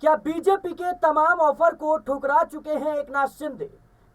क्या बीजेपी के तमाम ऑफर को ठुकरा चुके हैं एकनाथ शिंदे?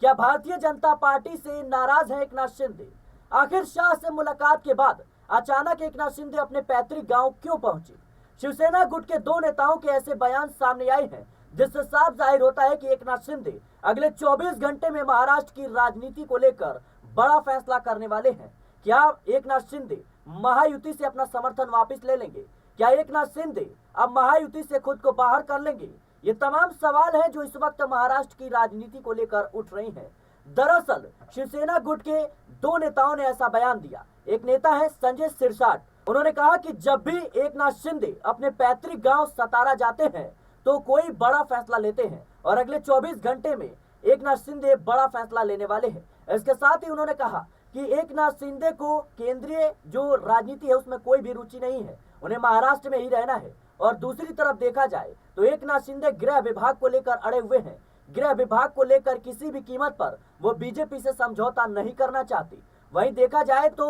क्या भारतीय जनता पार्टी से नाराज है एकनाथ शिंदे? आखिर शाह से मुलाकात के बाद अचानक एकनाथ शिंदे अपने पैतृक गांव क्यों पहुंचे? शिवसेना गुट के दो नेताओं के ऐसे बयान सामने आए हैं जिससे साफ जाहिर होता है कि एकनाथ शिंदे अगले 24 घंटे में महाराष्ट्र की राजनीति को लेकर बड़ा फैसला करने वाले हैं। क्या एकनाथ शिंदे महायुति से अपना समर्थन वापस ले लेंगे? क्या एकनाथ शिंदे अब महायुति से खुद को बाहर कर लेंगे? ये तमाम सवाल हैं जो इस वक्त महाराष्ट्र की राजनीति को लेकर उठ रही हैं। दरअसल शिवसेना गुट के दो नेताओं ने ऐसा बयान दिया। एक नेता है संजय सिरसाट। उन्होंने कहा कि जब भी एकनाथ शिंदे अपने पैतृक गांव सतारा जाते हैं तो कोई बड़ा फैसला लेते हैं और अगले 24 घंटे में एकनाथ शिंदे बड़ा फैसला लेने वाले हैं। इसके साथ ही उन्होंने कहा कि एकनाथ शिंदे को केंद्रीय जो राजनीति है उसमें कोई भी रुचि नहीं है, उन्हें महाराष्ट्र में ही रहना है। और दूसरी तरफ देखा जाए तो एकनाथ शिंदे गृह विभाग को लेकर अड़े हुए हैं। गृह विभाग को लेकर किसी भी कीमत पर वो बीजेपी से समझौता नहीं करना चाहती। वहीं देखा जाए तो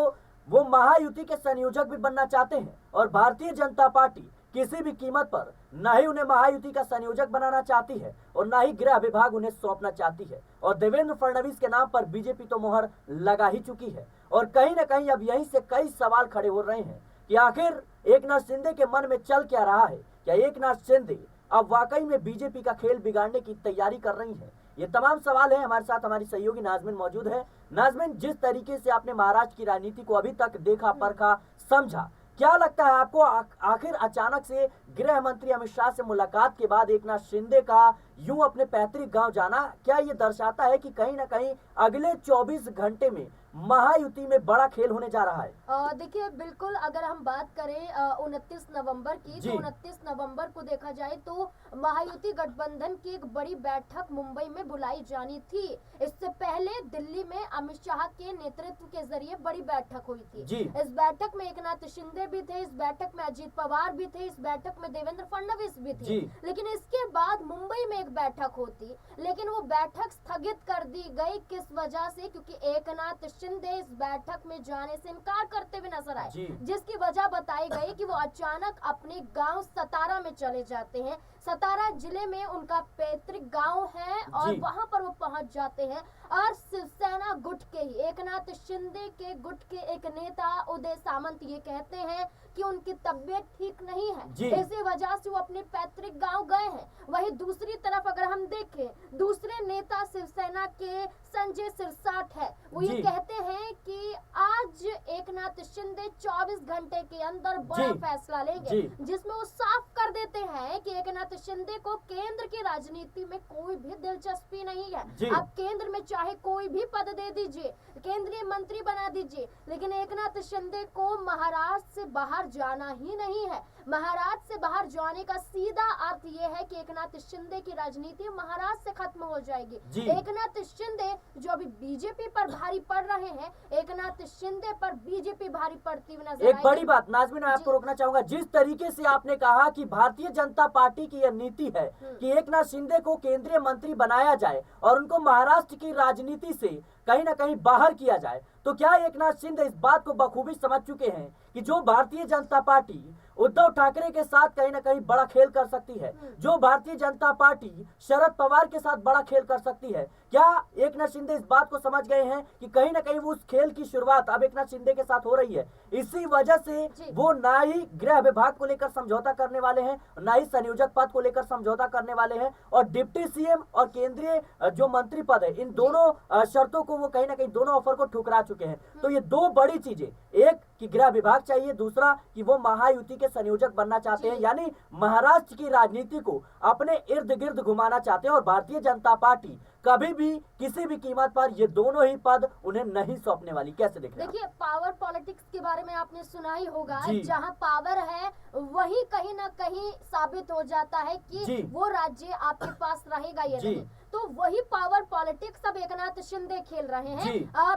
वो महायुति के संयोजक भी बनना चाहते हैं और भारतीय जनता पार्टी किसी भी कीमत पर न ही उन्हें महायुति का संयोजक बनाना चाहती है और न ही गृह विभाग उन्हें सौंपना चाहती है। और देवेंद्र फडणवीस के नाम पर बीजेपी तो मोहर लगा ही चुकी है। और कहीं न कहीं अब यहीं से कई सवाल खड़े हो रहे हैं कि आखिर एकनाथ शिंदे के मन में चल क्या रहा है। क्या एकनाथ शिंदे अब वाकई में बीजेपी का खेल बिगाड़ने की तैयारी कर रही है? ये तमाम सवाल है। हमारे साथ हमारी सहयोगी नाजमिन मौजूद है। नाजमिन, जिस तरीके से आपने महाराष्ट्र की राजनीति को अभी तक देखा, परखा, समझा, क्या लगता है आपको आखिर अचानक से गृह मंत्री अमित शाह से मुलाकात के बाद एकनाथ शिंदे का यूं अपने पैतृक गांव जाना, क्या ये दर्शाता है कि कहीं ना कहीं अगले 24 घंटे में महायुति में बड़ा खेल होने जा रहा है? देखिए, बिल्कुल अगर हम बात करें 29 नवंबर की, तो 29 नवंबर को देखा जाए तो महायुति गठबंधन की एक बड़ी बैठक मुंबई में बुलाई जानी थी। इससे पहले दिल्ली में अमित शाह के नेतृत्व के जरिए बड़ी बैठक हुई थी। इस बैठक में एकनाथ शिंदे भी थे, इस बैठक में अजीत पवार भी थे, इस बैठक में देवेंद्र फडणवीस भी थे। लेकिन इसके बाद मुंबई में एक बैठक होती, लेकिन वो बैठक स्थगित कर दी गई। किस वजह से? क्योंकि एकनाथ शिंदे इस बैठक में जाने से इनकार करते हुए नजर आए, जिसकी वजह बताई गई कि वो अचानक अपने गांव सतारा में चले जाते हैं। सतारा जिले में उनका पैतृक गांव है और वहां पर वो पहुंच जाते हैं। और शिवसेना गुट के ही एकनाथ शिंदे के गुट के एक नेता उदय सामंत ये कहते हैं कि उनकी तबीयत ठीक नहीं है, इसी वजह से वो अपने पैतृक गांव गए हैं। वहीं दूसरी तरफ अगर हम देखें, दूसरे नेता शिवसेना के संजय सिरसाट है, वो ये कहते हैं कि आज एकनाथ शिंदे 24 घंटे के अंदर बड़ा फैसला लेंगे, जिसमें वो साफ कर देते हैं कि एकनाथ शिंदे को केंद्र की राजनीति में कोई भी दिलचस्पी नहीं है। अब केंद्र में चाहे कोई भी पद दे दीजिए, केंद्रीय मंत्री बना दीजिए, लेकिन एकनाथ शिंदे को महाराष्ट्र से बाहर जाना ही नहीं है। महाराष्ट्र से बाहर जाने का सीधा अर्थ यह है कि एकनाथ शिंदे की राजनीति महाराष्ट्र से खत्म हो जाएगी। एकनाथ शिंदे जो अभी बीजेपी पर भारी पड़ रहे हैं, एकनाथ शिंदे पर बीजेपी भारी पड़ती हुई नजर आएगी। एक बड़ी बात नाज़मीन, मैं आपको रोकना चाहूंगा। जिस तरीके से आपने कहा कि भारतीय जनता पार्टी की यह नीति है कि एकनाथ शिंदे को केंद्रीय मंत्री बनाया जाए और उनको महाराष्ट्र की राजनीति से कहीं ना कहीं बाहर किया जाए, तो क्या एकनाथ शिंदे इस बात को बखूबी समझ चुके हैं कि जो भारतीय जनता पार्टी उद्धव ठाकरे के साथ कहीं ना कहीं बड़ा खेल कर सकती है, जो भारतीय जनता पार्टी शरद पवार के साथ बड़ा खेल कर सकती है, क्या एकनाथ शिंदे इस बात को समझ गए हैं कि कहीं ना कहीं वो उस खेल की शुरुआत अब एकनाथ शिंदे के साथ हो रही है? इसी वजह से वो ना ही गृह विभाग को लेकर समझौता करने वाले हैं, ना ही संयोजक पद को लेकर समझौता करने वाले हैं, और डिप्टी सीएम और केंद्रीय जो मंत्री पद है, इन दोनों शर्तों को वो कहीं ना कहीं दोनों ऑफर को ठुकरा चुके हैं। तो ये दो बड़ी चीजें, एक कि गृह विभाग चाहिए, दूसरा कि वो महायुति के संयोजक बनना चाहते हैं, यानी महाराष्ट्र की राजनीति को अपने इर्द गिर्द घुमाना चाहते हैं। और भारतीय जनता पार्टी कभी भी किसी भी कीमत पर ये दोनों ही पद उन्हें नहीं सौंपने वाली। कैसे देख रहे हैं? देखिए, पावर पॉलिटिक्स के बारे में आपने सुना ही होगा, जहां पावर है वही कहीं ना कहीं साबित हो जाता है कि वो राज्य आपके पास रहेगा या नहीं। तो वही पावर पॉलिटिक्स अब एकनाथ शिंदे खेल रहे हैं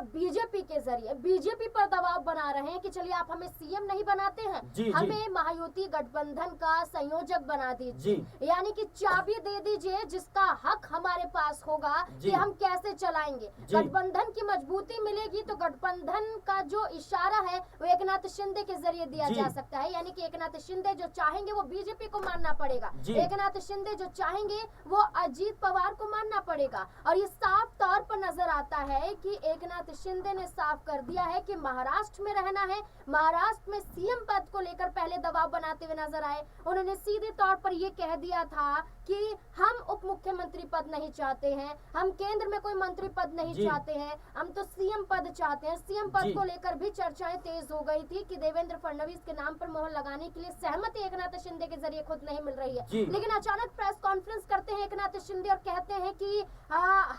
बीजेपी के जरिए। बीजेपी पर दबाव बना रहे हैं कि चलिए आप हमें सीएम नहीं बनाते हैं, हमें महायुति गठबंधन का संयोजक बना दीजिए, यानी कि चाबी दे दीजिए, जिसका हक हमारे पास होगा होगा कि हम कैसे चलाएंगे। गठबंधन की मजबूती मिलेगी तो गठबंधन का जो इशारा है वो एकनाथ शिंदे के जरिए दिया जा सकता है, यानी कि एकनाथ शिंदे जो चाहेंगे वो बीजेपी को मानना पड़ेगा, एकनाथ शिंदे जो चाहेंगे वो अजीत पवार को मानना पड़ेगा। और ये साफ तौर पर नजर आता है कि एकनाथ शिंदे ने साफ कर दिया है कि महाराष्ट्र में रहना है। महाराष्ट्र में सीएम पद को लेकर पहले दबाव बनाते हुए नजर आए। उन्होंने सीधे तौर पर ये कह दिया था कि हम उप मुख्यमंत्री पद नहीं चाहते हैं, हम केंद्र में कोई मंत्री पद नहीं चाहते हैं, हम तो सीएम पद चाहते हैं। सीएम पद को लेकर भी चर्चाएं तेज हो गई थी कि देवेंद्र फडणवीस के नाम पर मोहर लगाने के लिए सहमति एकनाथ शिंदे के जरिए खुद नहीं मिल रही है। लेकिन अचानक प्रेस कॉन्फ्रेंस करते हैं एकनाथ शिंदे और कहते हैं कि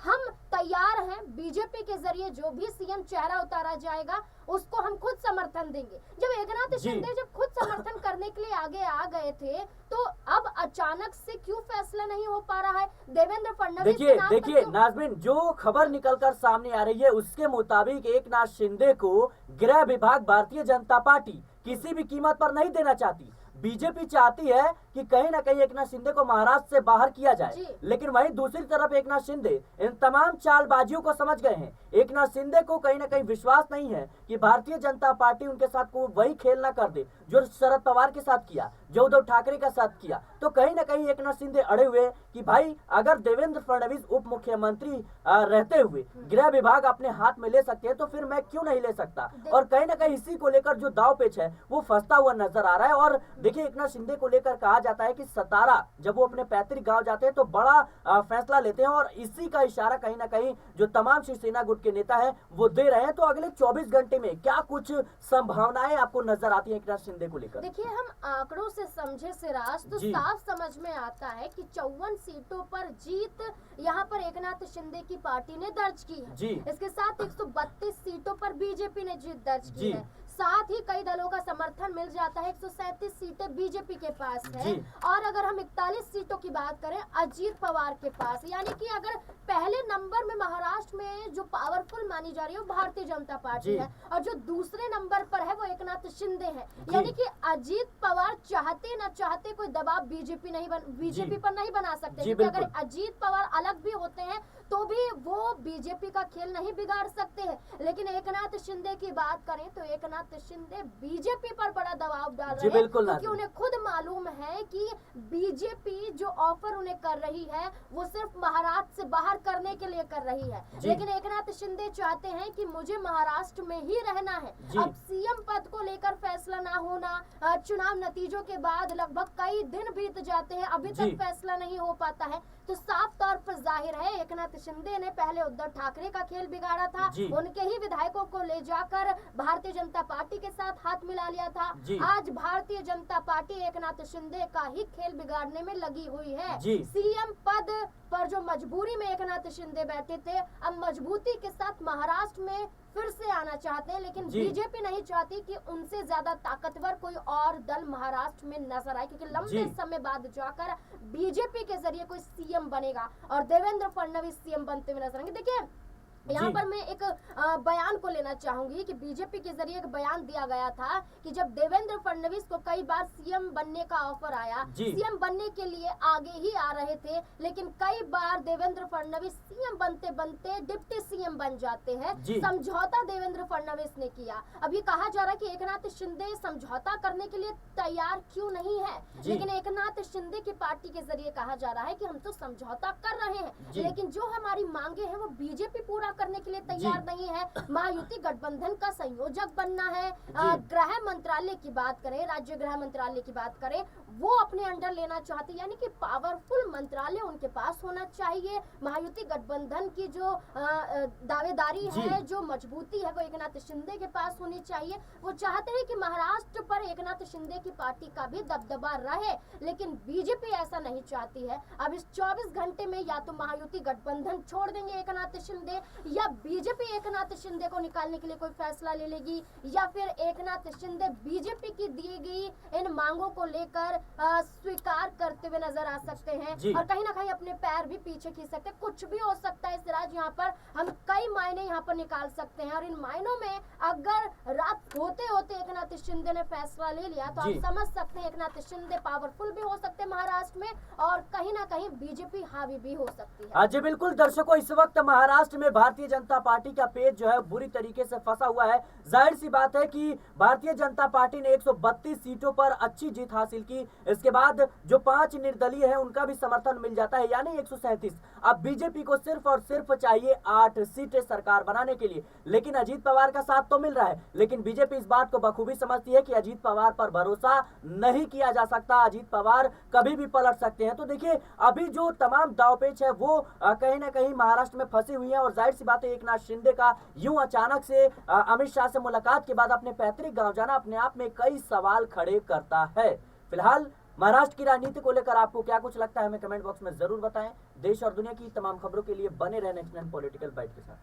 हम तैयार हैं, बीजेपी के जरिए जो भी सीएम चेहरा उतारा जाएगा उसको हम खुद समर्थन देंगे। जब एकनाथ शिंदे जब खुद समर्थन करने के लिए आगे आ गए थे तो अब अचानक से क्यों फैसला नहीं हो पा रहा है देवेंद्र फडणवीस के नाम पर? देखिए नाज़मीन, जो खबर निकलकर सामने आ रही है उसके मुताबिक एकनाथ शिंदे को गृह विभाग भारतीय जनता पार्टी किसी भी कीमत पर नहीं देना चाहती। बीजेपी चाहती है कि कहीं ना कहीं एकनाथ शिंदे को महाराष्ट्र से बाहर किया जाए, लेकिन वहीं दूसरी तरफ एकनाथ शिंदे इन तमाम चालबाजियों को समझ गए हैं। एकनाथ शिंदे को कहीं ना कहीं विश्वास नहीं है कि भारतीय जनता पार्टी उनके साथ को वही खेल ना कर दे जो शरद पवार के साथ किया, जो उद्धव ठाकरे के साथ किया। तो कहीं ना कहीं एकनाथ शिंदे अड़े हुए कि भाई अगर देवेंद्र फडणवीस उप मुख्यमंत्री रहते हुए गृह विभाग अपने हाथ में ले सकते हैं तो फिर मैं क्यों नहीं ले सकता। और कहीं ना कहीं इसी को लेकर जो दाव पेच है वो फंसता हुआ नजर आ रहा है। और देखिए एकनाथ शिंदे को लेकर कहा जाता है कि सतारा जब वो अपने पैतृक गांव जाते हैं तो बड़ा फैसला लेते हैं, और इसी का इशारा कहीं ना कहीं जो तमाम शिवसेना गुट के नेता हैं वो दे रहे हैं। तो अगले 24 घंटे में क्या कुछ संभावनाएं आपको नजर आती है एकनाथ शिंदे को लेकर? देखिए, हम आंकड़ों से समझे सिराज तो साफ समझ में आता है कि 54 सीटों पर जीत यहाँ पर एकनाथ शिंदे की पार्टी ने दर्ज की है। इसके साथ 132 सीटों पर बीजेपी ने जीत दर्ज की है। साथ ही कई दलों का समर्थन मिल जाता है। 137 सीटें बीजेपी के पास है और अगर हम 41 सीटों की बात करें अजीत पवार के पास, यानी कि अगर पहले नंबर में महाराष्ट्र में जो पावरफुल मानी जा रही है वो भारतीय जनता पार्टी है और जो दूसरे नंबर पर है वो एकनाथ शिंदे है। यानी कि अजीत पवार चाहते न चाहते कोई दबाव बीजेपी पर नहीं बना सकते, क्योंकि अगर अजीत पवार अलग भी होते हैं तो भी वो बीजेपी का खेल नहीं बिगाड़ सकते हैं। लेकिन एकनाथ शिंदे की बात करें तो एकनाथ शिंदे बीजेपी पर बड़ा दबाव डाल रहे हैं, क्योंकि उन्हें खुद मालूम है कि बीजेपी जो ऑफर उन्हें कर रही है वो सिर्फ महाराष्ट्र से बाहर करने के लिए कर रही है। लेकिन एकनाथ शिंदे चाहते हैं कि मुझे महाराष्ट्र में ही रहना है। अब सीएम पद को लेकर फैसला ना होना, चुनाव नतीजों के बाद लगभग कई दिन बीत जाते हैं, अभी तक फैसला नहीं हो पाता है। तो साफ तौर पर जाहिर है एकनाथ शिंदे ने पहले उद्धव ठाकरे का खेल बिगाड़ा था, उनके ही विधायकों को ले जाकर भारतीय जनता पार्टी के साथ हाथ मिला लिया था। आज भारतीय जनता पार्टी एकनाथ शिंदे का ही खेल बिगाड़ने में लगी हुई है। सीएम पद पर जो मजबूरी में एकनाथ शिंदे बैठे थे, अब मजबूती के साथ महाराष्ट्र में फिर से आना चाहते हैं, लेकिन बीजेपी नहीं चाहती कि उनसे ज्यादा ताकतवर कोई और दल महाराष्ट्र में नजर आए, क्योंकि लंबे समय बाद जाकर बीजेपी के जरिए कोई सीएम बनेगा और देवेंद्र फडणवीस सीएम बनते हुए नजर आएंगे। देखिए, यहाँ पर मैं एक बयान को लेना चाहूंगी कि बीजेपी के जरिए एक बयान दिया गया था कि जब देवेंद्र फडणवीस को कई बार सीएम बनने का ऑफर आया, सीएम बनने के लिए आगे ही आ रहे थे, लेकिन कई बार देवेंद्र फडणवीस सीएम बनते बनते डिप्टी सीएम बन जाते हैं। समझौता देवेंद्र फडणवीस ने किया। अब ये कहा जा रहा है कि एकनाथ शिंदे समझौता करने के लिए तैयार क्यों नहीं है, लेकिन एकनाथ शिंदे की पार्टी के जरिए कहा जा रहा है कि हम तो समझौता कर रहे हैं, लेकिन जो हमारी मांगे हैं वो बीजेपी पूरा करने के लिए तैयार नहीं है। महायुति गठबंधन का संयोजक बनना है। गृह मंत्रालय की बात करें, राज्य गृह मंत्रालय की बात करें, वो अपने अंडर लेना चाहते, यानी कि पावरफुल मंत्रालय उनके पास होना चाहिए। महायुति गठबंधन की जो दावेदारी है, जो मजबूती है, वो एकनाथ शिंदे के पास होनी चाहिए। वो चाहते हैं कि महाराष्ट्र पर एकनाथ शिंदे की पार्टी का भी दबदबा रहे, लेकिन बीजेपी ऐसा नहीं चाहती है। अब इस 24 घंटे में या तो महायुति गठबंधन छोड़ देंगे एकनाथ शिंदे, या बीजेपी एकनाथ शिंदे को निकालने के लिए कोई फैसला ले लेगी, या फिर एकनाथ शिंदे बीजेपी की दी गई इन मांगों को लेकर स्वीकार करते हुए नजर आ सकते हैं और कहीं ना कहीं अपने पैर भी पीछे खींच सकते हैं। कुछ भी हो सकता है सिराज, यहाँ पर हम कई मायने यहाँ पर निकाल सकते हैं और इन मायनों में अगर रात होते होते एकनाथ शिंदे ने फैसला ले लिया तो आप समझ सकते हैं एकनाथ शिंदे पावरफुल भी हो सकते हैं महाराष्ट्र में और कहीं ना कहीं बीजेपी हावी भी हो सकती है। जी बिल्कुल दर्शकों, इस वक्त महाराष्ट्र में भारतीय जनता पार्टी का पेज जो है बुरी तरीके से फंसा हुआ है। जाहिर सी बात है कि भारतीय जनता पार्टी ने 132 सीटों पर अच्छी जीत हासिल की। इसके बाद जो 5 निर्दलीय हैं उनका भी समर्थन मिल जाता है, यानी 137। अब बीजेपी को सिर्फ और सिर्फ चाहिए 8 सीटें सरकार बनाने के लिए। लेकिन अजीत पवार का साथ तो मिल रहा है, लेकिन बीजेपी इस बात को बखूबी समझती है कि अजीत पवार पर भरोसा नहीं किया जा सकता, अजीत पवार कभी भी पलट सकते हैं। तो देखिए, अभी जो तमाम दावपेच है वो कहीं ना कहीं महाराष्ट्र में फंसी हुई है। और जाहिर सी बात है, एकनाथ शिंदे का यूं अचानक से अमित शाह से मुलाकात के बाद अपने पैतृक गांव जाना अपने आप में कई सवाल खड़े करता है। फिलहाल महाराष्ट्र की राजनीति को लेकर आपको क्या कुछ लगता है, हमें कमेंट बॉक्स में जरूर बताएं। देश और दुनिया की तमाम खबरों के लिए बने रहने नेक्स्ट 9 पॉलिटिकल बाइट के साथ।